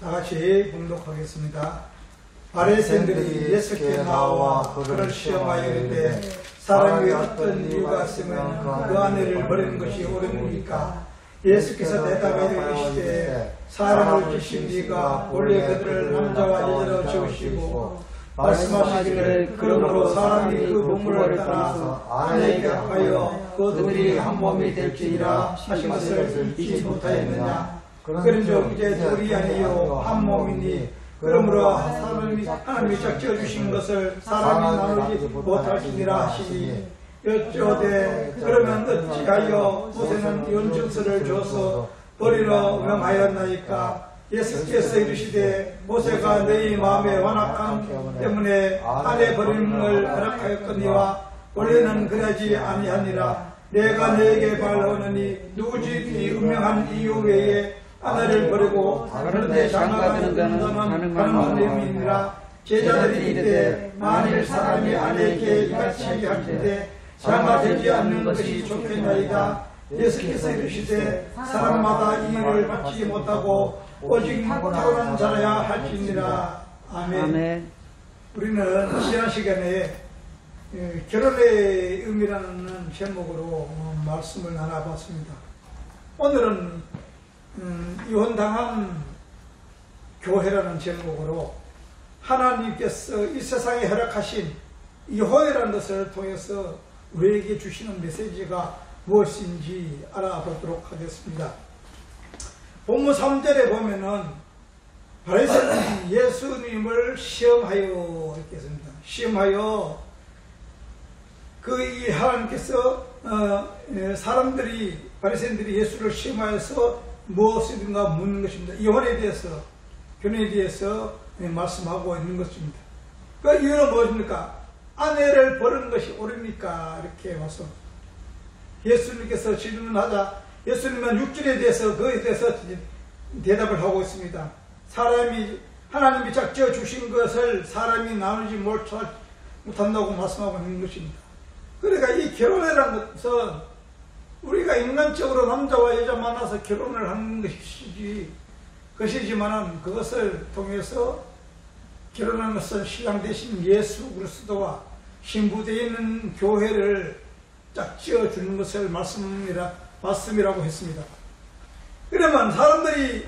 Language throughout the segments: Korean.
다같이 봉독하겠습니다. 바리새인들이 예수께 나와 그를 시험하여 이르되 사람이 어떤 이유가 있으면 그 아내를 버리는 것이 옳으니까? 예수께서 대답하여 이르시되 사람을 지신 네가 본래 그들을 남자와 여자로 지으시고 말씀하시기를 그러므로 사람이 그 본물을 따라서 아내에게 하여 그들이 한 몸이 될지니라 하신 것을 잊지 못하였느냐? 그런즉 이제 둘이 아니요 한 몸이니 그러므로 하나님이 지어주신 것을 사람이 나누지 못할지니라 하시니 여쭤되 그러면 어찌하여 모세는 연증서를 줘서 버리러 명하였나이까? 예수께서 이르시되 모세가 너희 마음에 완악함 때문에 아내 버림을 허락하였거니와 원래는 그러지 아니하니라. 내가 너에게 말하노니 누구든지 분명한 이유 외에 아내를 버리고 다른 데 장가가는 자는 가능한 의미니라. 제자들이 이르되 만일 사람이 아내에게 이같이 할때 장가되지 않는 것이 좋겠나이다. 예수께서 이르시되 사람마다 이 일을 받지 못하고 오직 타고난 자라야 할지니라. 아멘. 우리는 지난 시간에 결혼의 의미라는 제목으로 말씀을 나눠봤습니다. 오늘은 이혼당한 교회라는 제목으로 하나님께서 이 세상에 허락하신 이혼이라는 것을 통해서 우리에게 주시는 메시지가 무엇인지 알아보도록 하겠습니다. 본문 3절에 보면은 바리새인들이 예수님을 시험하여 이렇게 했습니다. 시험하여 이 하나님께서 사람들이 바리새인들이 예수를 시험하여서 무엇인가 묻는 것입니다. 이혼에 대해서 결혼에 대해서 말씀하고 있는 것입니다. 그 이유는 무엇입니까? 아내를 버리는 것이 옳습니까? 이렇게 와서 예수님께서 질문하자 예수님은 육신에 대해서 그에 대해서 대답을 하고 있습니다. 하나님이 작지어 주신 것을 사람이 나누지 못한다고 말씀하고 있는 것입니다. 그러니까 이 결혼이라는 것은 우리가 인간적으로 남자와 여자 만나서 결혼을 하는 것이지만은 그것을 통해서 결혼하는 것은 신랑 대신 예수 그리스도와 신부되어 있는 교회를 짝지어 주는 것을 말씀이라고 했습니다. 그러면 사람들이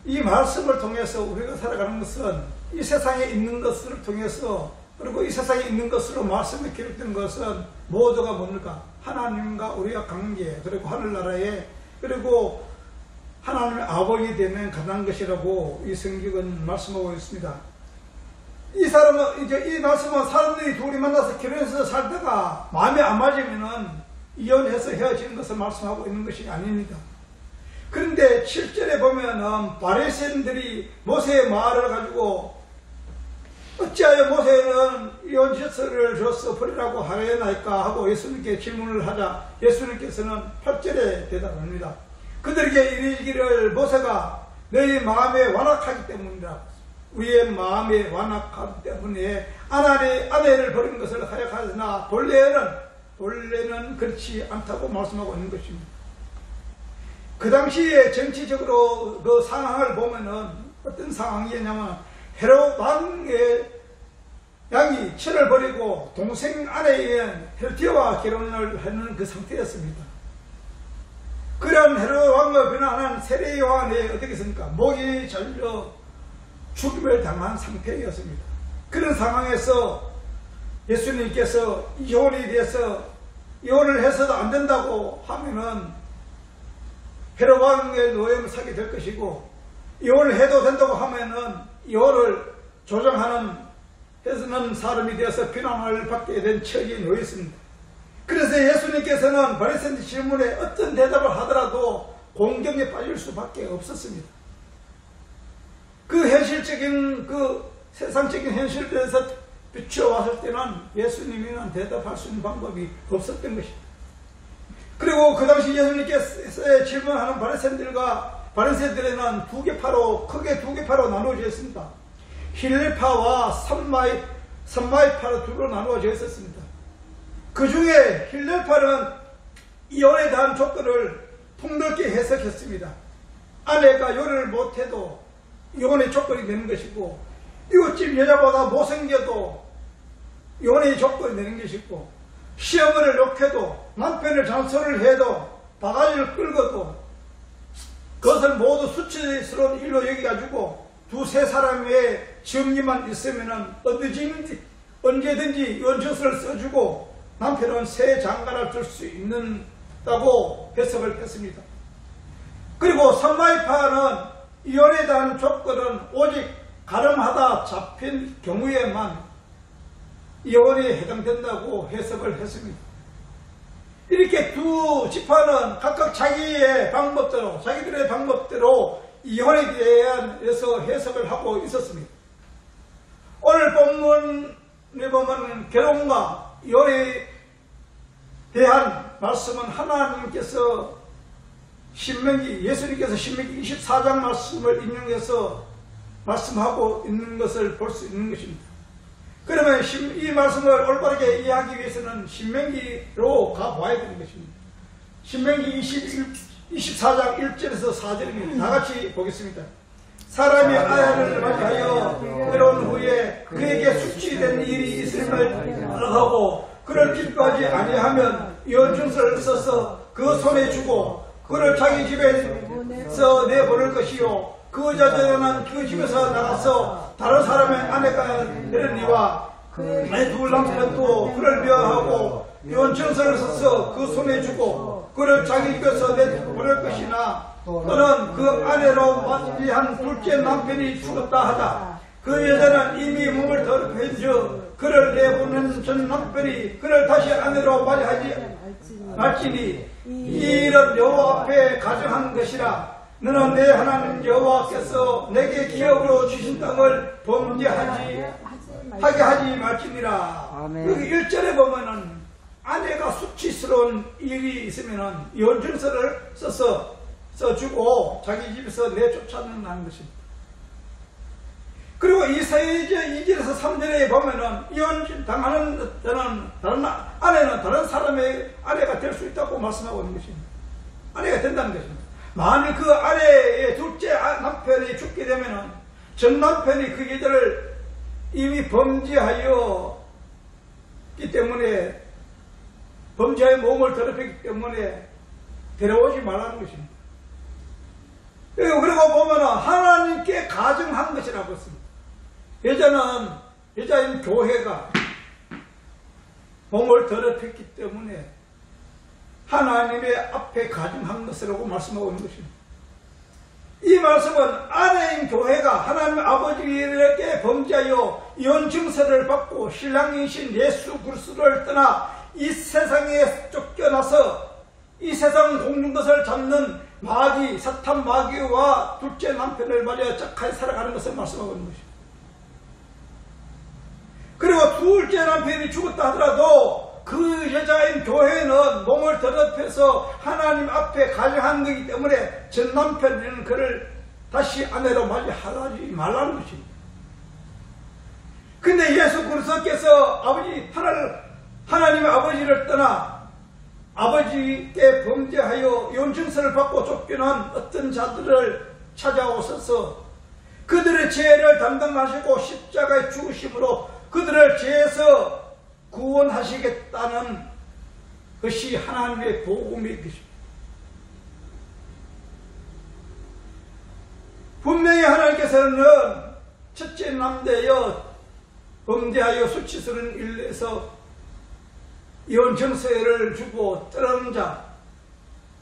이 말씀을 통해서 우리가 살아가는 것은 이 세상에 있는 것을 통해서 그리고 이 세상에 있는 것으로 말씀에 기록된 것은 모두가 뭡니까? 하나님과 우리가 관계 그리고 하늘나라에 그리고 하나님의 아버지 되면 가능한 것이라고 이 성경은 말씀하고 있습니다. 이 말씀은 사람들이 둘이 만나서 결혼해서 살다가 마음에 안 맞으면은 이혼해서 헤어지는 것을 말씀하고 있는 것이 아닙니다. 그런데 7절에 보면은 바리새인들이 모세의 말을 가지고 어찌하여 모세는 이혼질서를 줘서 버리라고 하려나이까 하고 예수님께 질문을 하자 예수님께서는 8절에 대답합니다. 그들에게 이르기를 모세가 너희 마음에 완악하기 때문이라. 우리의 마음에 완악하기 때문에 아내를 버리는 것을 허락하였으나 본래는 그렇지 않다고 말씀하고 있는 것입니다. 그 당시에 정치적으로 그 상황을 보면은 어떤 상황이었냐면 헤롯 왕의 양이 철을 버리고 동생 아내인 헤롯디아와 결혼을 하는 그 상태였습니다. 그런 헤롯 왕과 변화한 세례 요한이 어떻게 했습니까? 목이 잘려 죽임을 당한 상태였습니다. 그런 상황에서 예수님께서 이혼에 대해서 이혼을 해서도 안 된다고 하면은 헤롯 왕의 노예를 사게 될 것이고 이혼을 해도 된다고 하면은 이혼을 조정하는 해서는 사람이 되어서 비난을 받게 된 처지에 놓였습니다. 그래서 예수님께서는 바리새인들 질문에 어떤 대답을 하더라도 공경에 빠질 수밖에 없었습니다. 그 현실적인 그 세상적인 현실에서 비춰왔을 때는 예수님이는 대답할 수 있는 방법이 없었던 것입니다. 그리고 그 당시 예수님께서 질문하는 바리새인들에는 크게 두 개파로 나누어져 있습니다. 힐레파와 산마이파로 두로 나누어져 있었습니다. 그 중에 힐레파는 이혼에 대한 조건을 폭넓게 해석했습니다. 아내가 요리를 못해도 이혼의 조건이 되는 것이고, 이웃집 여자보다 못생겨도 이혼의 조건이 되는 것이고, 시어머니를 욕해도 남편을 잔소리를 해도 바가지를 끌고도 그것을 모두 수치스러운 일로 여기가지고 두세 사람의 정리만 있으면 언제든지 이혼증서를 써주고 남편은 새 장가를 줄 수 있는다고 해석을 했습니다. 그리고 상마이파는 이혼에 대한 조건은 오직 가름하다 잡힌 경우에만 이혼에 해당된다고 해석을 했습니다. 이렇게 두 지파는 각각 자기들의 방법대로 이혼에 대해서 해석을 하고 있었습니다. 오늘 본문에 보면 결혼과 이혼에 대한 말씀은 하나님께서 예수님께서 신명기 24장 말씀을 인용해서 말씀하고 있는 것을 볼 수 있는 것입니다. 그러면 이 말씀을 올바르게 이해하기 위해서는 신명기로 가봐야 되는 것입니다. 신명기 24장 1절에서 4절입니다. 다 같이 보겠습니다. 사람이 아내를 맞이하여 괴로운 후에 그에게 숙취된 일이 있음을 알아하고 그를 기뻐하지 아니하면 이혼증서를 써서 그 손에 주고 그를 자기 집에서 내보낼 것이요 그 여자는 그 집에서 나가서 다른 사람의 아내가 되느니와 내 두 남편도 그를 미워하고 이혼증서를 써서 그 손에 주고 그를 자기 집에서 내보낼 것이나 또는 그 아내로 맞이한 둘째 남편이 죽었다 하자 그 여자는 이미 몸을 더럽힌 그를 내보낸 전 남편이 그를 다시 아내로 맞이하지 말지니 이 일은 여호와 앞에 가정한 것이라 너는 내 하나님 여호와께서 내게 기업으로 주신 땅을 범죄하게 하지 말지니라. 여기 1절에 보면은 아내가 수치스러운 일이 있으면은 이혼증서를 써주고 자기 집에서 내쫓아낸다는 것입니다. 그리고 이사야서 2절에서 3절에 보면은 이혼 당하는 아내는 다른 사람의 아내가 될 수 있다고 말씀하고 있는 것입니다. 아내가 된다는 것입니다. 만일 그 아내의 둘째 남편이 죽게 되면은 전 남편이 그 여자를 이미 범죄하였기 때문에 범죄의 몸을 더럽혔기 때문에 데려오지 말라는 것입니다. 그리고 보면은 하나님께 가정한 것이라고 했습니다. 여자인 교회가 몸을 더럽혔기 때문에 하나님의 앞에 가정한 것이라고 말씀하고 있는 것입니다. 이 말씀은 아내인 교회가 하나님 아버지에게 범죄하여 이혼증서를 받고 신랑이신 예수 그리스도를 떠나 이 세상에 쫓겨나서 이 세상 공중 것을 잡는 사탄 마귀와 둘째 남편을 맞아 짝하게 살아가는 것을 말씀하고 있는 것입니다. 그리고 둘째 남편이 죽었다 하더라도 그 여자인 교회는 몸을 더럽혀서 하나님 앞에 가정한 것이기 때문에 전 남편은 그를 다시 아내로 맞이하지 말라는 것입니다. 근데 예수 그리스도께서 하나님의 아버지를 떠나 아버지께 범죄하여 이혼증서를 받고 쫓겨난 어떤 자들을 찾아오셔서 그들의 죄를 담당하시고 십자가에 죽으심으로 그들을 죄에서 구원하시겠다는 것이 하나님의 복음의 것입니다. 분명히 하나님께서는 첫째 남자여 범죄하여 수치스러운 일에서 이혼증서를 주고 떠나는 자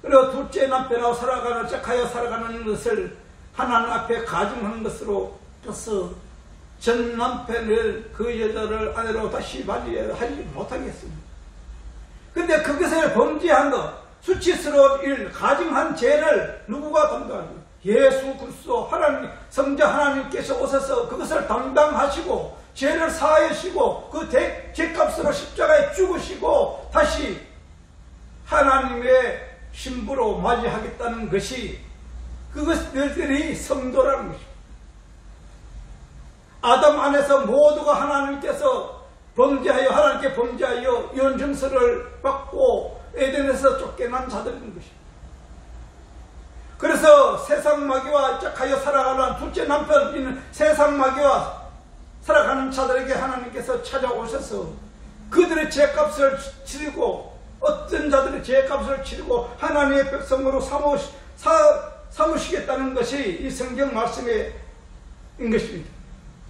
그리고 둘째 남편하고 짝하여 살아가는 것을 하나님 앞에 가정하는 것으로 해서 전 남편을 그 여자를 아내로 다시 맞이하지 못하게 했습니다. 근데 그것을 범죄한 것, 수치스러운 일, 가증한 죄를 누구가 담당합니까? 예수 그리스도 성자 하나님께서 오셔서 그것을 담당하시고 죄를 사하시고 그 죄값으로 십자가에 죽으시고 다시 하나님의 신부로 맞이하겠다는 것이 그것들이 성도라는 것입니다. 아담 안에서 모두가 하나님께서 하나님께 범죄하여 이혼증서를 받고 에덴에서 쫓겨난 자들인 것입니다. 그래서 세상 마귀와 짝하여 살아가는 둘째 남편인 세상 마귀와 살아가는 자들에게 하나님께서 찾아오셔서 그들의 죄값을 치르고, 어떤 자들의 죄값을 치르고 하나님의 백성으로 삼으시겠다는 것이 이 성경 말씀인 것입니다.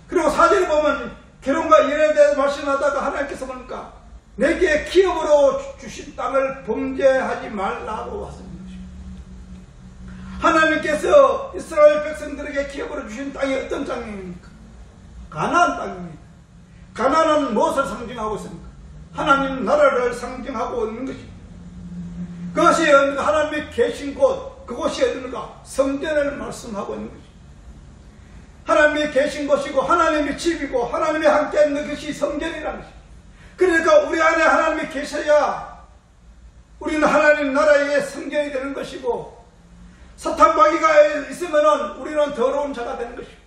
그리고 4절에 보면 결혼과 연애에 대해서 말씀하다가 하나님께서 보니까 내게 기업으로 주신 땅을 범죄하지 말라고 하셨습니다. 하나님께서 이스라엘 백성들에게 기업으로 주신 땅이 어떤 땅입니까? 가나안 땅입니다. 가나안은 무엇을 상징하고 있습니까? 하나님 나라를 상징하고 있는 것입니다. 그것이 하나님이 계신 곳, 그곳이 어디인가? 성전을 말씀하고 있는 것입니다. 하나님이 계신 곳이고 하나님의 집이고 하나님이 함께 있는 것이 성전이라는 것입니다. 그러니까 우리 안에 하나님이 계셔야 우리는 하나님 나라의 성전이 되는 것이고, 사탄 마귀가 있으면 우리는 더러운 자가 되는 것입니다.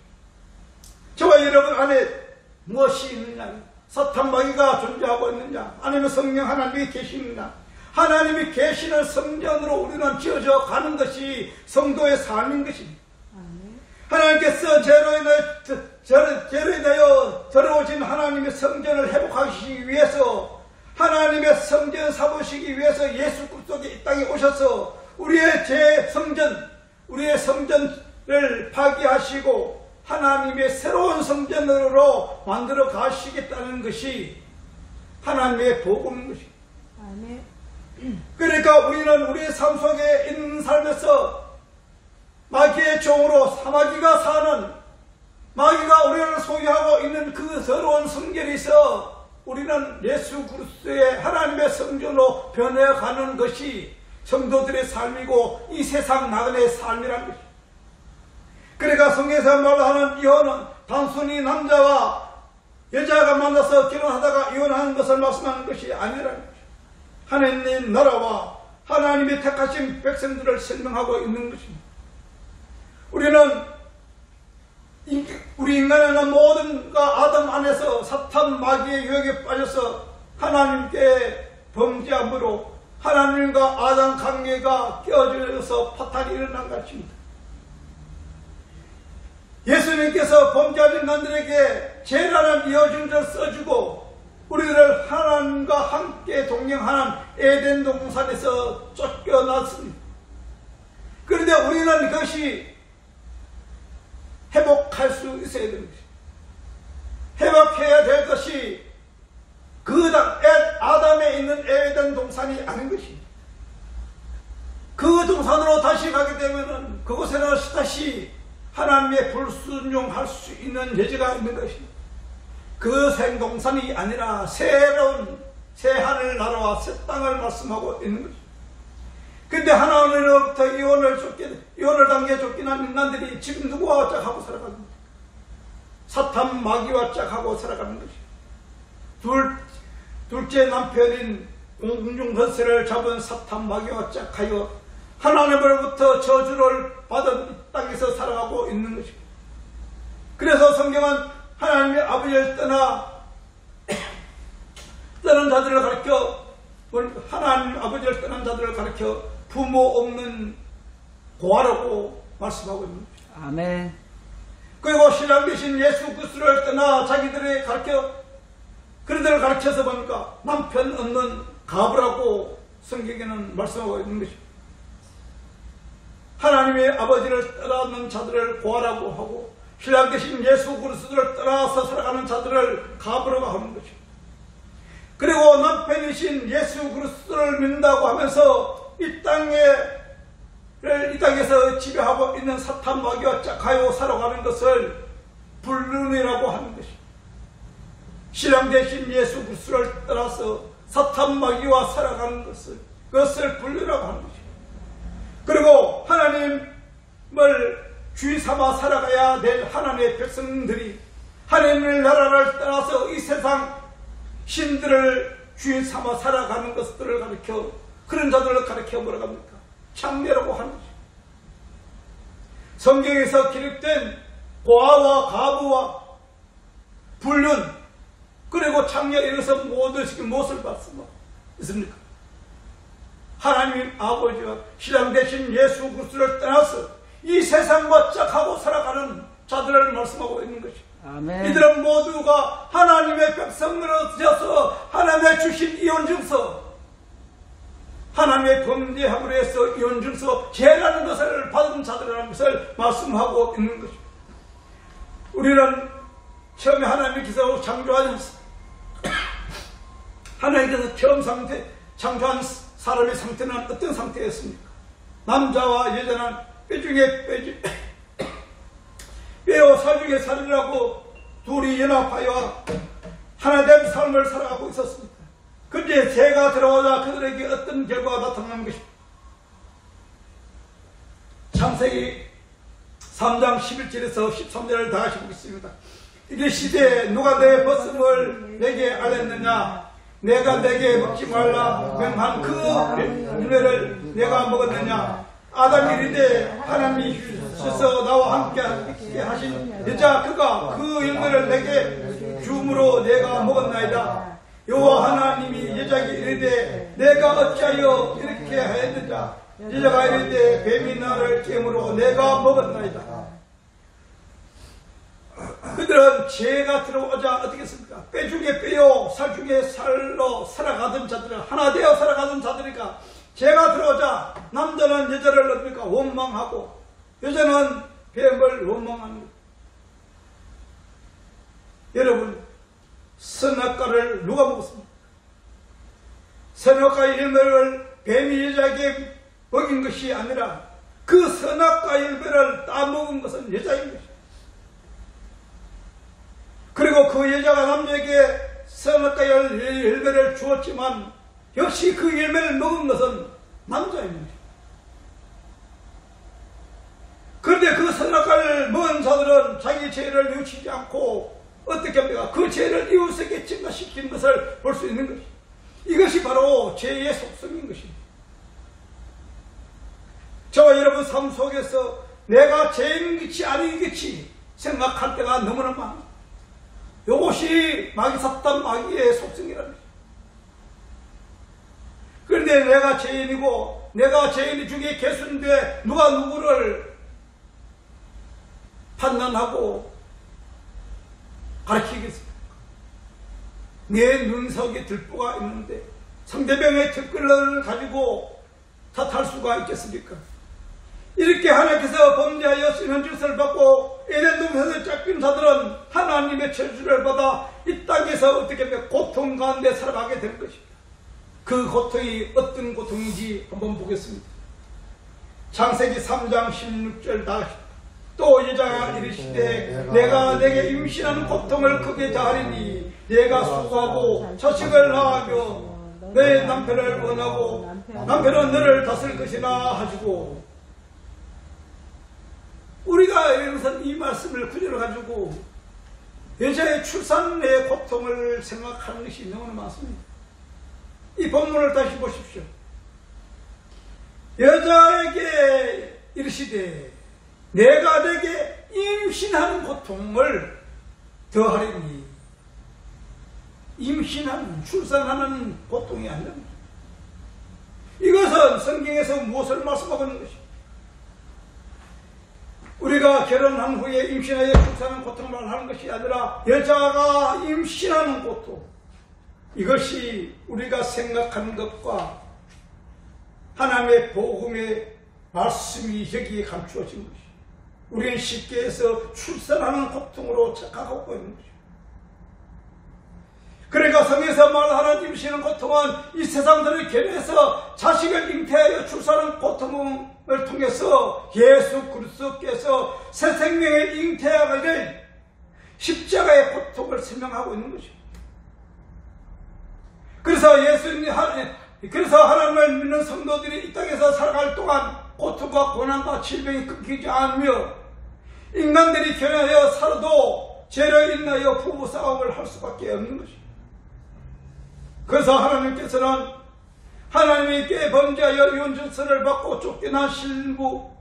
저와 여러분 안에 무엇이 있느냐? 사탄 마귀가 존재하고 있느냐? 아니면 성령 하나님이 계시느냐? 하나님이 계시는 성전으로 우리는 지어져 가는 것이 성도의 삶인 것입니다. 하나님께서 죄로 인하여 더러워진 하나님의 성전을 회복하시기 위해서, 하나님의 성전 삼으시기 위해서 예수 그리스도가 이 땅에 오셔서 우리의 우리의 성전을 파괴하시고 하나님의 새로운 성전으로 만들어 가시겠다는 것이 하나님의 복음인 것입니다. 그러니까 우리는 우리의 삶 속에 있는 삶에서 마귀의 종으로 마귀가 사는, 마귀가 우리를 소유하고 있는 그 더러운 성전이 있어 우리는 예수 그리스도의 하나님의 성전으로 변해가는 것이 성도들의 삶이고 이 세상 나그네의 삶이라는 것입니다. 그러니까 성경에서 말하는 이혼은 단순히 남자와 여자가 만나서 결혼하다가 이혼하는 것을 말씀하는 것이 아니라는 것입니다. 하나님 나라와 하나님이 택하신 백성들을 설명하고 있는 것입니다. 우리 인간에는 모든가 아담 안에서 사탄 마귀의 유혹에 빠져서 하나님께 범죄함으로 하나님과 아담 관계가 깨어져서 파탄이 일어난 것입니다. 예수님께서 범죄한 인간들에게 죄라는 이어준을 써주고 우리를 하나님과 함께 동행하는 에덴 동산에서 쫓겨났습니다. 그런데 우리는 그것이 회복할 수 있어야 되는 것입니다. 회복해야 될 것이 그 아담에 있는 에덴 동산이 아닌 것입니다. 그 동산으로 다시 가게 되면 그곳에는 다시 하나님의 불순종할 수 있는 여지가 있는 것입니다. 그 생동산이 아니라 새로운 새 하늘 나라와 새 땅을 말씀하고 있는 것입니다. 근데 하나님으로부터 이혼을 당해 쫓겨난 인간들이 지금 누구와 짝하고 살아갑니다? 사탄 마귀와 짝하고 살아가는 것입니다. 둘째 남편인 공중권세를 잡은 사탄 마귀와 짝하여 하나님으로부터 저주를 받은 이 땅에서 살아가고 있는 것입니다. 그래서 성경은 하나님의 아버지를 떠난 자들을 가르쳐, 하나님 아버지를 떠난 자들을 가르쳐 부모 없는 고아라고 말씀하고 있는 것입니다. 아멘. 그리고 신랑 되신 예수 그리스도를 떠나 자기들이 그들을 가르쳐서 보니까 남편 없는 가부라고 성경에는 말씀하고 있는 것입니다. 하나님의 아버지를 떠나는 자들을 고아라고 하고 신랑 되신 예수 그리스도를 떠나서 살아가는 자들을 가부라고 하는 것입니다. 그리고 남편이신 예수 그리스도를 믿는다고 하면서 이 땅에서 지배하고 있는 사탄 마귀와 짝하여 살아가는 것을 불륜이라고 하는 것입니다. 신랑 되신 예수 그리스도를 따라서 사탄 마귀와 살아가는 그것을 불륜이라고 하는 것입니다. 그리고 하나님을 주인 삼아 살아가야 될 하나님의 백성들이 하나님의 나라를 따라서 이 세상 신들을 주인 삼아 살아가는 것들을 가르쳐, 그런 자들을 가르쳐 뭐라고 합니까? 창녀라고 하는 것입니다. 성경에서 기록된 고아와 가부와 불륜 그리고 창녀 이래서 무엇을 말씀하십니까? 하나님 아버지와 신랑 되신 예수 그리스도를 떠나서 이 세상과 짝하고 살아가는 자들을 말씀하고 있는 것입니다. 아멘. 이들은 모두가 하나님의 백성으로 되어서 하나님의 주신 이혼증서, 하나님의 범죄함으로 해서 이혼증서 죄라는 것을 받은 자들이라는 것을 말씀하고 있는 것입니다. 우리는 처음에 하나님께서 창조하셔서 하나님께서 처음 창조한 사람의 상태는 어떤 상태였습니까? 남자와 여자는 뼈 중에 뼈요 살 중에 살이라고 둘이 연합하여 하나된 삶을 살아가고 있었습니다. 그런데 죄가 들어오자 그들에게 어떤 결과가 나타나는 것입니다. 창세기 3장 11절에서 13절을 다 같이 보겠습니다. 이르시되 누가 내 벗음을 내게 알렸느냐? 내가 내게 먹지 말라 명한 그 열매를 내가 먹었느냐? 아담이 이르되 하나님이 주셔서 나와 함께 하신 여자 그가 그 열매를 내게 주므로 내가 먹었나이다. 여호와 하나님이 여자에게 이르되 내가 어찌하여 이렇게 하였느냐? 여자가 이르되 뱀이 나를 깨므로 내가 먹었나이다. 그들은 죄가 들어오자 어떻게 했습니까? 뼈 중에 뼈요 살 중에 살로 살아가던 자들은 하나 되어 살아가던 자들이니까 죄가 들어오자 남자는 여자를 어떻습니까? 원망하고 여자는 뱀을 원망하는 거예요. 여러분, 선악과를 누가 먹었습니까? 선악과의 열매를 뱀이 여자에게 먹인 것이 아니라 그 선악과 열매를 따먹은 것은 여자인 것입니다. 그리고 그 여자가 남자에게 선악과 열매를 주었지만 역시 그 열매를 먹은 것은 남자인 것입니다. 그런데 그 선악과를 먹은 자들은 자기 죄를 뉘우치지 않고 어떻게 합니까? 그 죄를 이웃에게 증가시킨 것을 볼 수 있는 것입니다. 이것이 바로 죄의 속성인 것입니다. 저와 여러분 삶 속에서 내가 죄인 것이 아닌 것이 생각할 때가 너무나 많습니다. 이것이 마귀 사탄 마귀의 속성이라는 것입니다. 그런데 내가 죄인이고 내가 죄인 중에 개수인데 누가 누구를 판단하고 가르치겠습니까? 내 눈석에 들보가 있는데 상대방의 댓글을 가지고 탓할 수가 있겠습니까? 이렇게 하나님께서 범죄하여 신현질서를 받고 에덴 동산에서 쫓긴 자들은 하나님의 저주를 받아 이 땅에서 어떻게 하면 고통 가운데 살아가게 될 것입니다. 그 고통이 어떤 고통인지 한번 보겠습니다. 창세기 3장 16절 또 여자가 이르시되 내가 내게 임신하는 고통을 크게 다하리니 내가 수고하고 자식을 낳으며 내 남편을 원하고 남편은 너를 다스릴 것이나 하시고, 우리가 여기서 이 말씀을 구절을 가지고 여자의 출산의 고통을 생각하는 것이 너무나 많습니다. 이 본문을 다시 보십시오. 여자에게 이르시되 내가 내게 임신하는 고통을 더하리니, 임신하는, 출산하는 고통이 아니라 이것은 성경에서 무엇을 말씀하고 있는 것입니까? 우리가 결혼한 후에 임신하여 출산하는 고통을 말하는 것이 아니라 여자가 임신하는 고통, 이것이 우리가 생각하는 것과 하나님의 복음의 말씀이 여기에 감추어진 것입니다. 우리는 쉽게 해서 출산하는 고통으로 착각하고 있는 것입니다. 그러니까 성경에서 말하는 임신하는 고통은 이 세상들을 견해서 자식을 잉태하여 출산하는 고통을 통해서 예수 그리스도께서 새 생명을 잉태하게 된 십자가의 고통을 설명하고 있는 것입니다. 그래서 하나님을 믿는 성도들이 이 땅에서 살아갈 동안 고통과 고난과 질병이 끊기지 않으며 인간들이 견해하여 살아도 죄를 인하여 부부싸움을 할 수밖에 없는 것입니다. 그래서 하나님께서는 하나님께 범죄하여 이혼증서를 받고 쫓겨난 신부,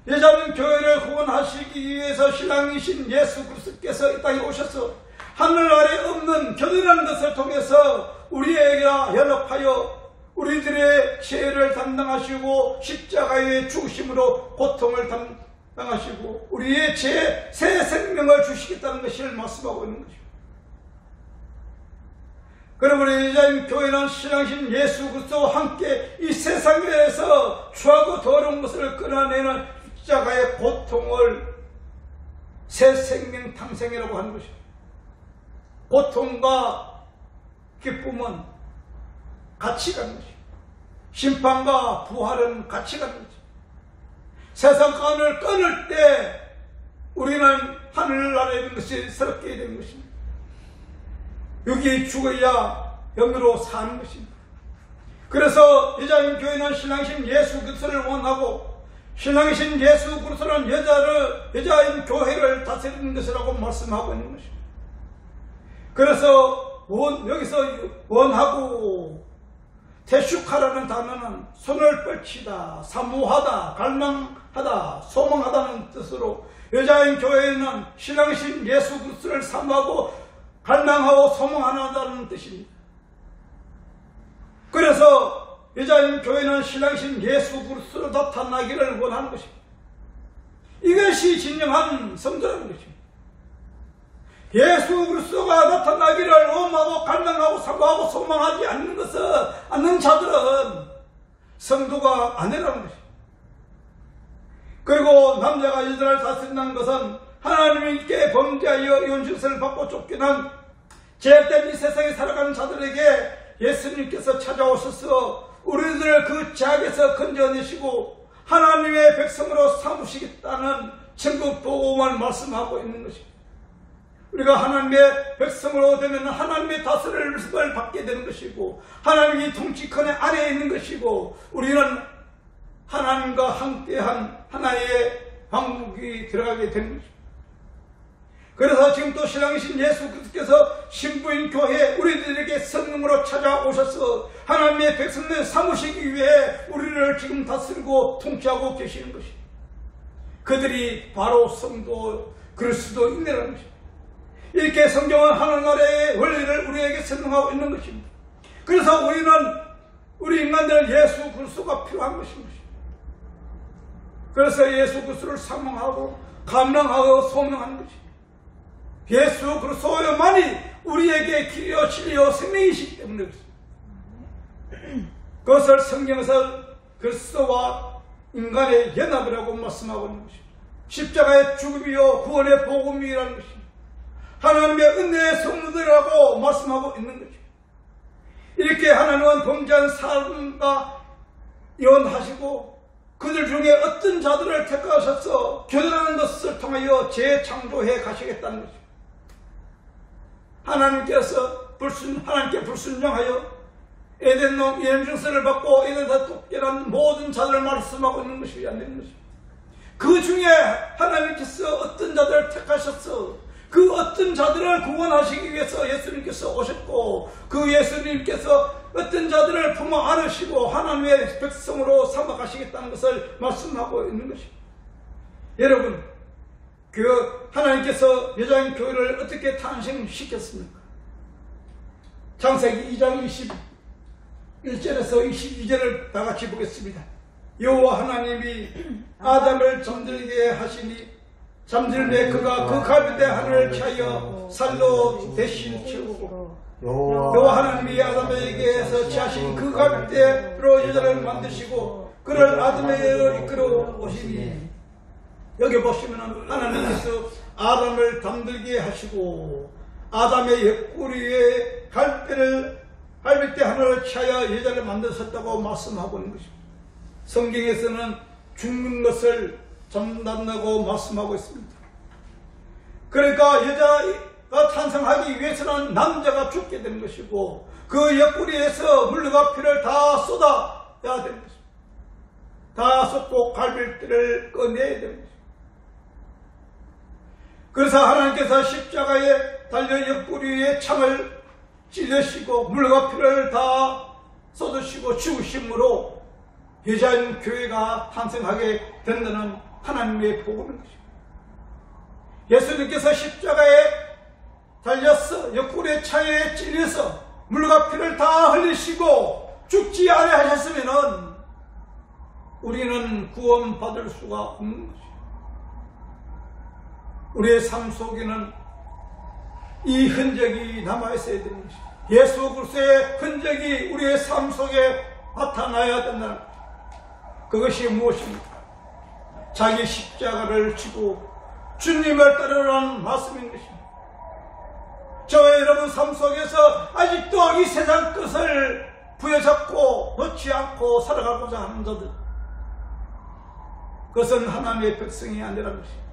여자는 교회를 구원하시기 위해서 신랑이신 예수 그리스도께서 이 땅에 오셔서 하늘 아래 없는 교회라는 것을 통해서 우리에게 연합하여 우리들의 죄를 담당하시고 십자가의 죽으심으로 고통을 당하시고 우리의 새 생명을 주시겠다는 것을 말씀하고 있는 것입니다. 그러므로 우리 여자인 교회는 신앙신 예수 그리스도와 함께 이 세상에서 추하고 더러운 것을 끊어내는 십자가의 고통을 새 생명 탕생이라고 하는 것입니다. 고통과 기쁨은 같이 가는 것입니다. 심판과 부활은 같이 가는 것입니다. 세상관을 끊을 때 우리는 하늘나라에 있는 것이 새롭게 되는 것입니다. 여기 죽어야 영으로 사는 것입니다. 그래서 여자인 교회는 신앙이신 예수 그리스도를 원하고 신앙이신 예수 그리스도는 여자인 교회를 다스리는 것이라고 말씀하고 있는 것입니다. 그래서 여기서 원하고 태축하라는 단어는 손을 뻗치다, 사모하다, 갈망하다, 소망하다는 뜻으로 여자인 교회는 신앙이신 예수 그리스도를 사모하고 갈망하고 소망한다는 뜻입니다. 그래서 여자인 교회는 신앙이신 예수 그리스도로 나타나기를 원하는 것입니다. 이것이 진정한 성도라는 것입니다. 예수 그리스도가 나타나기를 원하고 갈망하고 사모하고 소망하지 않는 자들은 성도가 아니라는 것입니다. 그리고 남자가 여자를 다스린다는 것은 하나님께 범죄하여 이혼증서를 받고 쫓겨난 죄악된 이 세상에 살아가는 자들에게 예수님께서 찾아오셔서 우리들을 그 죄악에서 건져내시고 하나님의 백성으로 삼으시겠다는 천국 복음을 말씀하고 있는 것입니다. 우리가 하나님의 백성으로 되면 하나님의 다스림을 받게 되는 것이고 하나님이 통치권의 아래에 있는 것이고 우리는 하나님과 함께한 하나의 왕국이 들어가게 되는 것입니다. 그래서 지금 또 신앙이신 예수 그리스도께서 신부인 교회에 우리들에게 성령으로 찾아오셔서 하나님의 백성을 삼으시기 위해 우리를 지금 다스리고 통치하고 계시는 것입니다. 그들이 바로 성도 그리스도인이라는 것입니다. 이렇게 성경은 하늘나라의 원리를 우리에게 설명하고 있는 것입니다. 그래서 우리 인간들은 예수 그리스도가 필요한 것입니다. 그래서 예수 그리스도를 사모하고 감당하고 소명하는 것입니다. 예수 그리스도만이 우리에게 길이요 진리요 생명이시기 때문에 그렇습니다. 그것을 성경에서 그리스도와 인간의 연합이라고 말씀하고 있는 것입니다. 십자가의 죽음이요 구원의 복음이라는 것입니다. 하나님의 은혜의 성도들이라고 말씀하고 있는 것입니다. 이렇게 하나님은 범죄한 사람과 이혼하시고 그들 중에 어떤 자들을 택하셔서 교제하는 것을 통하여 재창조해 가시겠다는 것입니다. 하나님께 불순종하여 에덴 정서를 받고 에덴에서 쫓겨난 모든 자들을 말씀하고 있는 것이 안 되는 것입니다. 그 중에 하나님께서 어떤 자들을 택하셔서 그 어떤 자들을 구원하시기 위해서 예수님께서 오셨고 그 예수님께서 어떤 자들을 품어 안으시고 하나님의 백성으로 삼아 가시겠다는 것을 말씀하고 있는 것입니다. 여러분, 하나님께서 여자인 교회를 어떻게 탄생시켰습니까? 창세기 2장 21절에서 22절을 다 같이 보겠습니다. 여호와 하나님이 아담을 잠들게 하시니 잠들매 그가 그 갈빗대 하늘을 취하여 살로 대신 채우고 여호와 하나님이 아담에게서 취하신 그 갈빗대로 여자를 만드시고 그를 아담에게로 이끌어 오시니 여기 보시면 하나님께서 아담을 잠들게 하시고 아담의 옆구리에 갈빗대 하늘을 취하여 여자를 만드셨다고 말씀하고 있는 것입니다. 성경에서는 죽는 것을 잠단다고 말씀하고 있습니다. 그러니까 여자가 탄생하기 위해서는 남자가 죽게 되는 것이고 그 옆구리에서 물과 피를 다 쏟아야 되는 것입니다. 다 쏟고 갈빗대를 꺼내야 되는 것입니다. 그래서 하나님께서 십자가에 달려 옆구리에 창을 찔러시고 물과 피를 다 쏟으시고 죽으심으로 여자인 교회가 탄생하게 된다는 하나님의 복음인 것입니다. 예수님께서 십자가에 달려서 옆구리에 창에 찔려서 물과 피를 다 흘리시고 죽지 않으셨으면 우리는 구원받을 수가 없는 것입니다. 우리의 삶 속에는 이 흔적이 남아있어야 되는 것입니다. 예수 그리스도의 흔적이 우리의 삶 속에 나타나야 된다는 것. 그것이 무엇입니까? 자기 십자가를 지고 주님을 따르라는 말씀인 것입니다. 저와 여러분 삶 속에서 아직도 이 세상 것을 부여잡고 놓지 않고 살아가고자 하는 자들, 그것은 하나님의 백성이 아니라는 것입니다.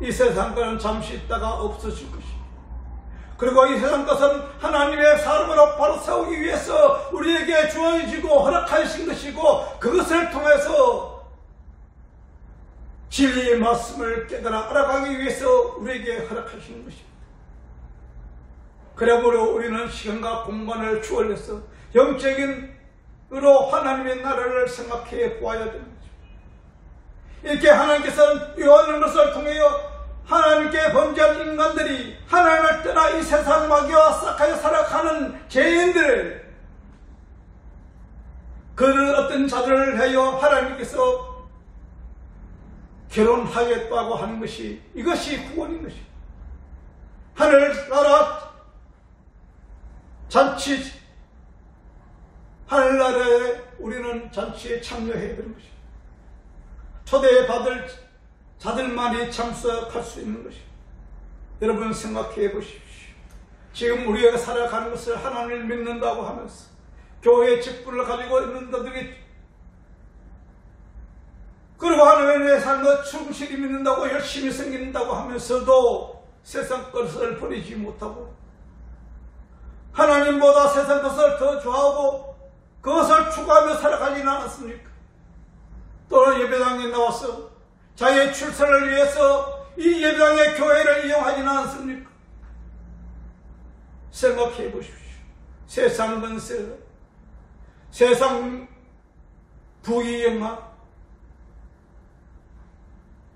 이 세상 것은 잠시 있다가 없어질 것입니다. 그리고 이 세상 것은 하나님의 사람으로 바로 세우기 위해서 우리에게 주어지고 허락하신 것이고, 그것을 통해서 진리의 말씀을 깨달아 알아가기 위해서 우리에게 허락하신 것입니다. 그러므로 우리는 시간과 공간을 추월해서 영적인으로 하나님의 나라를 생각해 보아야 됩니다. 이렇게 하나님께서는 요하는 것을 통하여 하나님께 범죄한 인간들이 하나님을 떠나 이 세상 마귀와 싹하여 살아가는 죄인들, 그런 어떤 자들을 하여 하나님께서 결혼하겠다고 하는 것이, 이것이 구원인 것입니다. 하늘나라 잔치, 하늘나라에 우리는 잔치에 참여해야 되는 것입니다. 초대받을 자들만이 참석할 수 있는 것입니다. 여러분 생각해 보십시오. 지금 우리가 살아가는 것을 하나님을 믿는다고 하면서 교회의 직분을 가지고 있는 자들이, 그리고 하나님의 삶을 충실히 믿는다고 열심히 섬긴다고 하면서도 세상 것을 버리지 못하고 하나님보다 세상 것을 더 좋아하고 그것을 추구하며 살아가지는 않았습니까? 또는 예배당에 나와서 자기의 출세를 위해서 이 예배당의 교회를 이용하지는 않습니까? 생각해 보십시오. 세상 권세, 세상 부귀영화,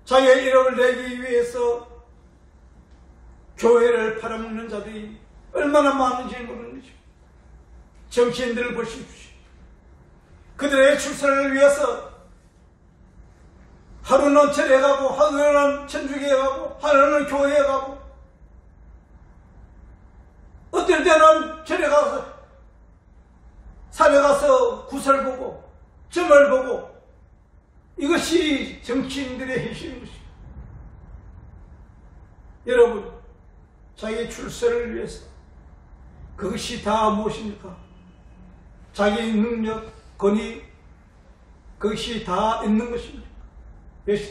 자기의 이름을 내기 위해서 교회를 팔아먹는 자들이 얼마나 많은지 모르는 것입니다. 정치인들을 보십시오. 그들의 출세를 위해서 하루는 절에 가고, 하루는 천주교에 가고, 하루는 교회에 가고, 어떨 때는 절에 가서, 산에 가서 구설 보고, 점을 보고, 이것이 정치인들의 행실인 것입니다. 여러분, 자기 출세를 위해서 그것이 다 무엇입니까? 자기 능력, 권위, 그것이 다 있는 것입니다.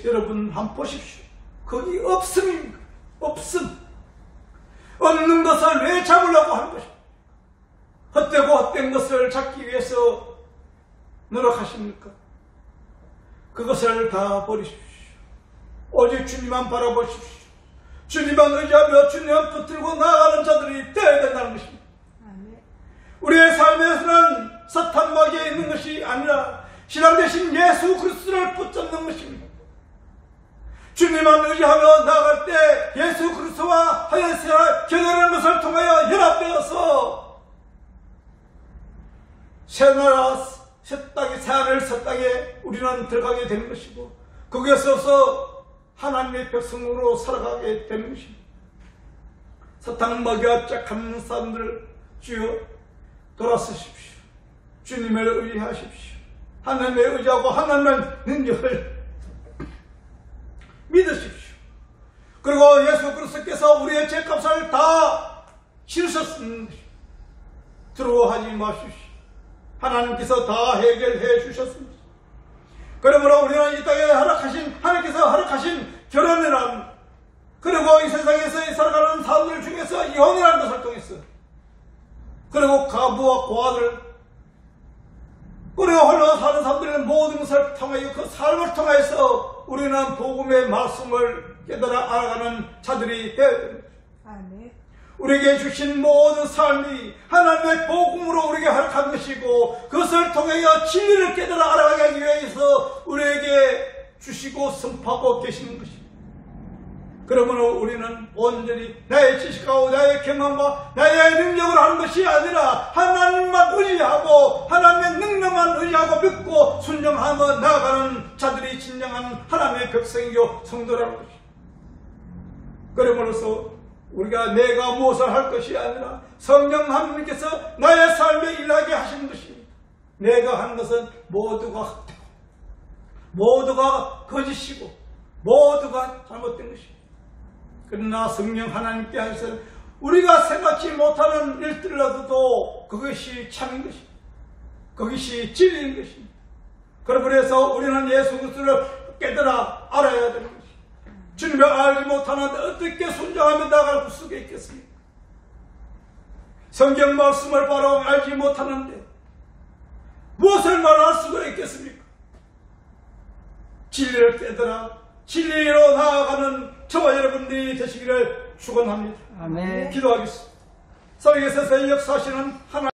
여러분 한번 보십시오. 거기 없음입니다. 없음. 없는 것을 왜 잡으려고 하는 것입니까? 헛되고 헛된 것을 잡기 위해서 노력하십니까? 그것을 다 버리십시오. 오직 주님만 바라보십시오. 주님만 의지하며 주님만 붙들고 나아가는 자들이 되어야 된다는 것입니다. 우리의 삶에서는 사탄 마귀에 있는 것이 아니라 신앙 대신 예수 그리스도를 붙잡는 것입니다. 주님만 의지하며 나아갈 때 예수 그리스도와 하나님과 교제하는 것을 통하여 연합되어서 새나라 새 땅에, 새하늘 새 땅에 우리는 들어가게 되는 것이고, 거기에서 하나님의 백성으로 살아가게 되는 것입니다. 사탄 마귀와 짝하는 사람들 주여 돌아서십시오. 주님을 의지하십시오. 하나님을 의지하고 하나님의 능력을 믿으십시오. 그리고 예수 그리스도께서 우리의 죄값을 다 치르셨습니다. 두려워하지 마십시오. 하나님께서 다 해결해 주셨습니다. 그러므로 우리는 이 땅에 하나님께서 허락하신 결혼이란, 그리고 이 세상에서 살아가는 사람들 중에서 이혼이라는 것을 통해서, 그리고 가부와 고아들, 그리고 홀로 사는 사람들은 모든 것을 통하여 그 삶을 통해서 우리는 복음의 말씀을 깨달아 알아가는 자들이 되어야 됩니다. 아멘. 우리에게 주신 모든 삶이 하나님의 복음으로 우리에게 허락한 것이고, 그것을 통하여 진리를 깨달아 알아가기 위해서 우리에게 주시고 선포하고 계시는 것입니다. 그러므로 우리는 온전히 나의 지식하고 나의 경험과 나의 능력으로 하는 것이 아니라 하나님만 의지하고 하나님의 능력만 의지하고 믿고 순종하며 나아가는 자들이 진정한 하나님의 백성이요 성도라는 것입니다. 그러므로서 우리가 내가 무엇을 할 것이 아니라 성령 하나님께서 나의 삶에 일하게 하시는 것입니다. 내가 하는 것은 모두가 헛되고 모두가 거짓이고 모두가 잘못된 것입니다. 그러나 성령 하나님께 하셔서 우리가 생각지 못하는 일들이라도 그것이 참인 것입니다. 그것이 진리인 것입니다. 그래서 우리는 예수 그리스도를 깨달아 알아야 되는 것입니다. 주님을 알지 못하는데 어떻게 순종하며 나아갈 수가 있겠습니까? 성경 말씀을 바로 알지 못하는데 무엇을 말할 수가 있겠습니까? 진리를 깨달아 진리로 나아가는 저와 여러분들이 되시기를 축원합니다. 아멘. 기도하겠습니다. 살아계셔서 역사하시는 하나님